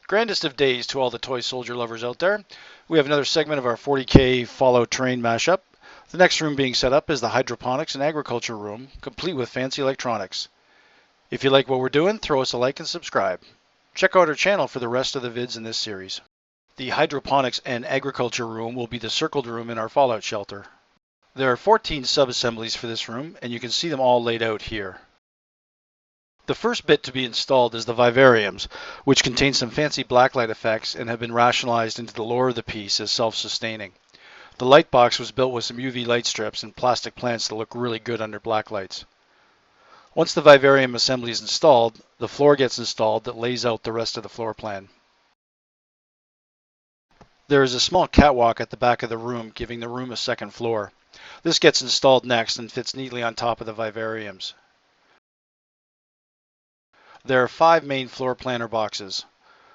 Grandest of days to all the toy soldier lovers out there. We have another segment of our 40K Fallout terrain mashup. The next room being set up is the Hydroponics and Agriculture room, complete with fancy electronics. If you like what we're doing, throw us a like and subscribe. Check out our channel for the rest of the vids in this series. The Hydroponics and Agriculture room will be the circled room in our Fallout shelter. There are 14 sub-assemblies for this room, and you can see them all laid out here. The first bit to be installed is the vivariums, which contain some fancy blacklight effects and have been rationalized into the lore of the piece as self-sustaining. The light box was built with some UV light strips and plastic plants that look really good under black lights. Once the vivarium assembly is installed, the floor gets installed that lays out the rest of the floor plan. There is a small catwalk at the back of the room, giving the room a second floor. This gets installed next and fits neatly on top of the vivariums. There are 5 main floor planner boxes.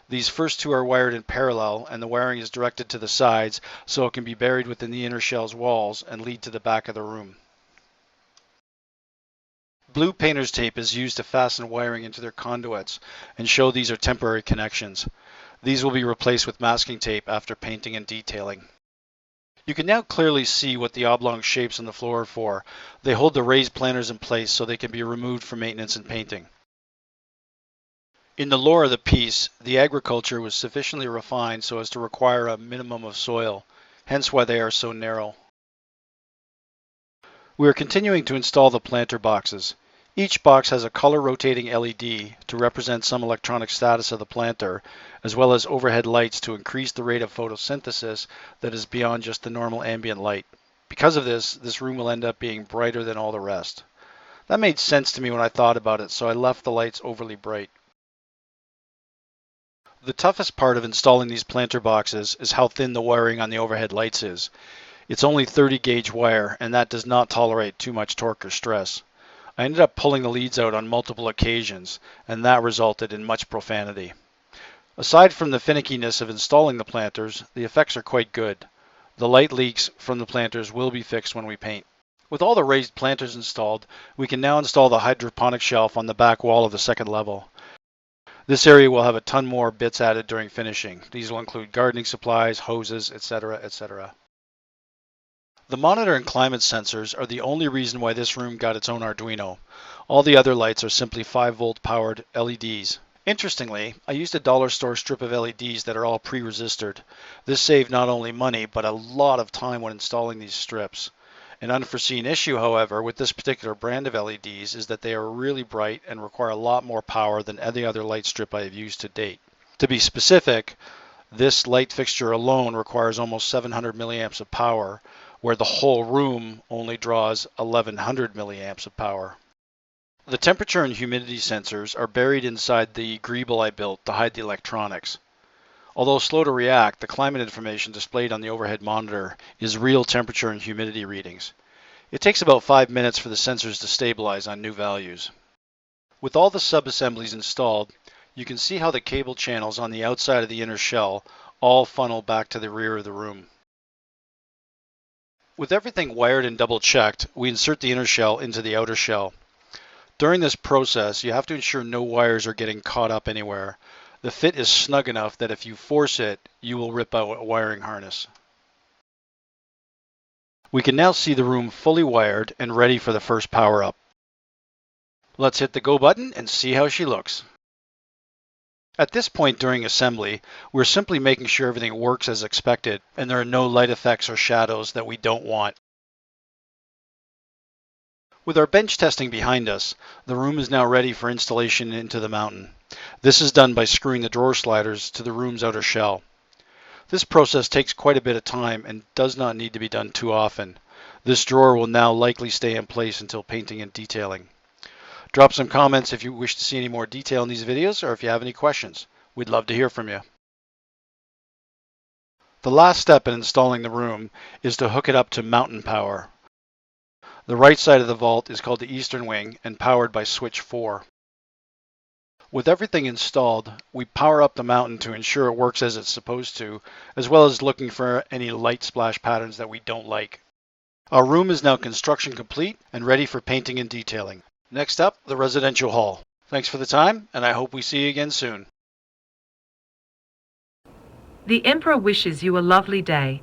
These first 2 are wired in parallel, and the wiring is directed to the sides so it can be buried within the inner shell's walls and lead to the back of the room. Blue painter's tape is used to fasten wiring into their conduits and show these are temporary connections. These will be replaced with masking tape after painting and detailing. You can now clearly see what the oblong shapes on the floor are for. They hold the raised planners in place so they can be removed for maintenance and painting. In the lore of the piece, the agriculture was sufficiently refined so as to require a minimum of soil, hence why they are so narrow. We are continuing to install the planter boxes. Each box has a color rotating LED to represent some electronic status of the planter, as well as overhead lights to increase the rate of photosynthesis that is beyond just the normal ambient light. Because of this room will end up being brighter than all the rest. That made sense to me when I thought about it, so I left the lights overly bright. The toughest part of installing these planter boxes is how thin the wiring on the overhead lights is. It's only 30 gauge wire, and that does not tolerate too much torque or stress. I ended up pulling the leads out on multiple occasions, and that resulted in much profanity. Aside from the finickiness of installing the planters, the effects are quite good. The light leaks from the planters will be fixed when we paint. With all the raised planters installed, we can now install the hydroponic shelf on the back wall of the second level. This area will have a ton more bits added during finishing. These will include gardening supplies, hoses, etc., etc. The monitor and climate sensors are the only reason why this room got its own Arduino. All the other lights are simply 5-volt powered LEDs. Interestingly, I used a dollar store strip of LEDs that are all pre-resisted. This saved not only money, but a lot of time when installing these strips. An unforeseen issue, however, with this particular brand of LEDs is that they are really bright and require a lot more power than any other light strip I have used to date. To be specific, this light fixture alone requires almost 700 milliamps of power, where the whole room only draws 1100 milliamps of power. The temperature and humidity sensors are buried inside the greeble I built to hide the electronics. Although slow to react, the climate information displayed on the overhead monitor is real temperature and humidity readings. It takes about 5 minutes for the sensors to stabilize on new values. With all the sub-assemblies installed, you can see how the cable channels on the outside of the inner shell all funnel back to the rear of the room. With everything wired and double-checked, we insert the inner shell into the outer shell. During this process, you have to ensure no wires are getting caught up anywhere. The fit is snug enough that if you force it, you will rip out a wiring harness. We can now see the room fully wired and ready for the first power up. Let's hit the go button and see how she looks. At this point during assembly, we're simply making sure everything works as expected and there are no light effects or shadows that we don't want. With our bench testing behind us, the room is now ready for installation into the mountain. This is done by screwing the drawer sliders to the room's outer shell. This process takes quite a bit of time and does not need to be done too often. This drawer will now likely stay in place until painting and detailing. Drop some comments if you wish to see any more detail in these videos or if you have any questions. We'd love to hear from you. The last step in installing the room is to hook it up to mountain power. The right side of the vault is called the eastern wing and powered by switch 4. With everything installed, we power up the mountain to ensure it works as it's supposed to, as well as looking for any light splash patterns that we don't like. Our room is now construction complete and ready for painting and detailing. Next up, the residential hall. Thanks for the time, and I hope we see you again soon. The Emperor wishes you a lovely day.